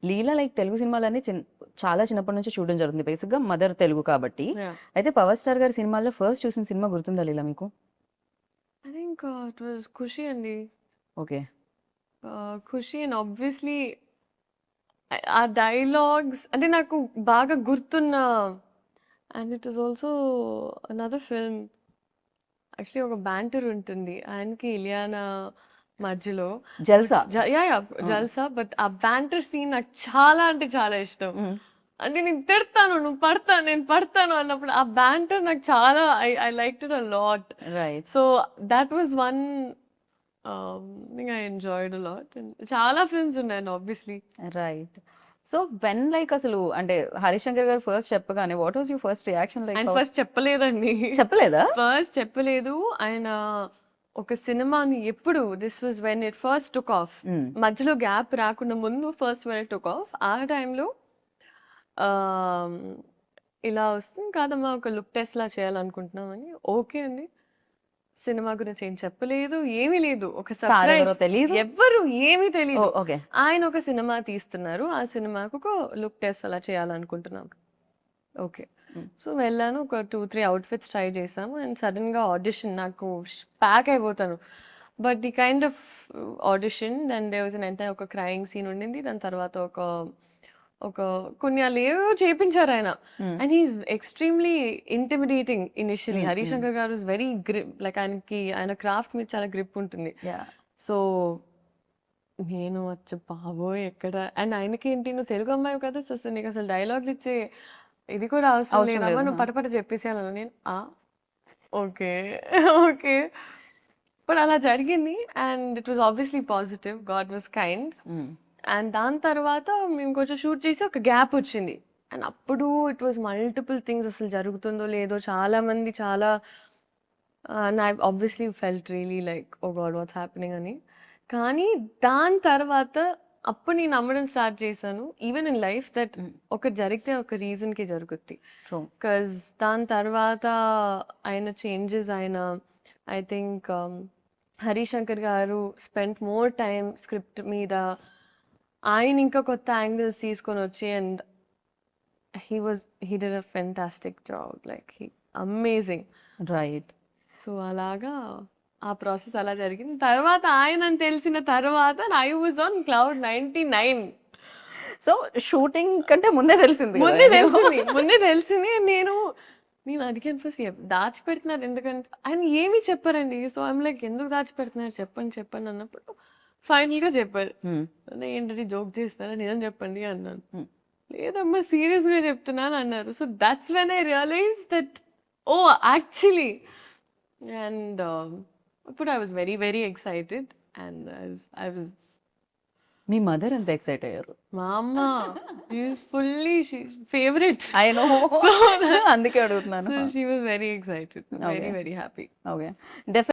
లీలా like Telugu సినిమాలన్నీ చాలా చిన్నప్పటి నుంచి చూడడం జరుగుతుంది. బేసిక్‌గా మదర్ తెలుగు కాబట్టి. యాహ్! అయితే 'పవర్ స్టార్' గారి సినిమాల్లో ఫస్ట్ చూసిన సినిమా గుర్తుందా లీలా మీకు? ఐ థింక్ ఇట్ వాస్ 'ఖుషి' అండి. ఓకే. 'ఖుషి' అండ్ ఆబ్వియస్‌లీ ఆ డైలాగ్స్ అంటే నాకు బాగా గుర్తున్న and it was also another film. Actually ఒక బ్యాంటర్ ఉంటుంది. ఆయనకి ఇలియానా మధ్యలో. 'జల్సా'. యాహ్! ఆ! 'జల్సా' బట్ ఆ బ్యాంటర్ సీన్ నాకు చాలా అంటే చాలా ఇష్టం. హ్మ్. అంటే నేను తిడతాను, నువ్వు పడతాను, నేను పడతాను అన్నప్పుడు ఆ బ్యాంటర్ నాకు చాలా I liked it a lot. Right. So that was one thing I enjoyed a lot. చాలా ఫిల్మ్స్ ఉన్నాయండి obviously. Right. So when like అసలు అంటే 'హరిశంకర్' గారు ఫస్ట్ చెప్పగానే what was your first reaction like? ఆయన ఫస్ట్ చెప్పలేదండి. చెప్పలేదా? ఫస్ట్ చెప్పలేదు. ఆయన ఒక సినిమాని ఎప్పుడు this was when it first took off. హ్మ్. మధ్యలో గ్యాప్ రాకుండా ముందు first when it took off. ఆ టైంలో ఆహ్, ఇలా వస్తుంది కాదమ్మా ఒక లుక్ టెస్ట్‌లా చేయాలనుకుంటున్నామని. ఓకే అండి. సినిమా గురించి ఏం చెప్పలేదు. ఏమీ లేదు. ఒక స్టార్ ఎవరో సర్ప్రైజ్. తెలీదు. ఎవ్వరు ఏమీ తెలీదు. ఓహ్! ఓకే. ఆయన ఒక సినిమా తీస్తున్నారు. ఆ సినిమాకు ఒక లుక్ టెస్ట్ అలా చేయాలనుకుంటున్నాం. ఓకే. హ్మ్. సో, వెళ్ళాను. ఒక 2, 3 అవుట్‌ఫిట్స్ ట్రై చేశాము. అండ్ సడెన్‌గా ఆడిషన్ నాకు ప్యాక్ అయిపోతాను. But the kind of audition and there was an entire ఒక క్రైయింగ్ సీన్ ఉండింది. దాని తర్వాత ఒక ఒక కొన్ని ఏవేవో చేపించారాయన. Hmm. And he is extremely intimidating initially. Hmm. Hmm. Harishankar garu is very like ఆయన క్రాఫ్ట్ మీద చాలా గ్రిప్ ఉంటుంది. యాహ్! సో, నేను అచ్చ బాబోయ్! ఎక్కడ అండ్ ఆయనకేంటి నువ్వు తెలుగు అమ్మాయివి కదా! సో, నీకసలు డైలాగులు ఇచ్చే ఇది కూడా అవసరం అవసరం లేదమ్మా. లేదు. నువ్వు ఆ! పటపట చెప్పేసేయాలన్నా. నేను ఓకే. ఓకే. బట్ అలా జరిగింది. And it was obviously positive. God was kind. హ్మ్. అండ్ దాని తర్వాత మేము కొంచెం షూట్ చేసి ఒక గ్యాప్ వచ్చింది. అండ్ అప్పుడు ఇట్ వాస్ మల్టిపుల్ థింగ్స్ అసలు జరుగుతుందో లేదో చాలా మంది చాలా and I obviously felt really like oh god what's happening అని. కానీ దాని తర్వాత అప్పుడు నేను నమ్మడం స్టార్ట్ చేశాను. ఈవెన్ ఇన్ లైఫ్ దట్ హ్మ్. ఒకటి జరిగితే ఒక రీజన్‌కి జరుగుద్ది. ట్రూ. బికాజ్ దాని తర్వాత ఆయన చేంజెస్ ఆయన ఐ థింక్ హరిశంకర్ గారు స్పెంట్ మోర్ టైమ్ స్క్రిప్ట్ మీద. ఆయన ఇంకా కొత్త యాంగిల్స్ తీసుకొని వచ్చి and he did a fantastic job like amazing. Right. So, అలాగా ఆ ప్రాసెస్ అలా జరిగింది. తర్వాత ఆయనని తెలిసిన తర్వాత I was on cloud 99. So shooting కంటే ముందే తెలిసింది కదా ముందే మీకు? తెలిసింది. ముందే తెలిసింది. నేను అడిగాను ఫస్ట్ దాచిపెడుతున్నారు ఎందుకంటే ఆయన ఏమి చెప్పారండి. సో, ఐయామ్ లైక్ ఎందుకు దాచిపెడుతున్నారు చెప్పండి, చెప్పండి అన్నప్పుడు ఫైనల్‌గా చెప్పారు. హ్మ్. ఏంటంటే జోక్ చేస్తున్నారా? నిజం చెప్పండి అన్నాను. హ్మ్. లేదమ్మా సీరియస్‌గా చెప్తున్నాను అన్నారు. So, that's when I realize that oh! Actually and అప్పుడు I was very, very excited and I was మీ మదర్ ఎంత ఎక్సైట్ అయ్యారు? మా అమ్మ is fully favourite. I know. So అందుకే అడుగుతున్నాను. She was very excited. Okay. Very, very happy. Okay. Definitely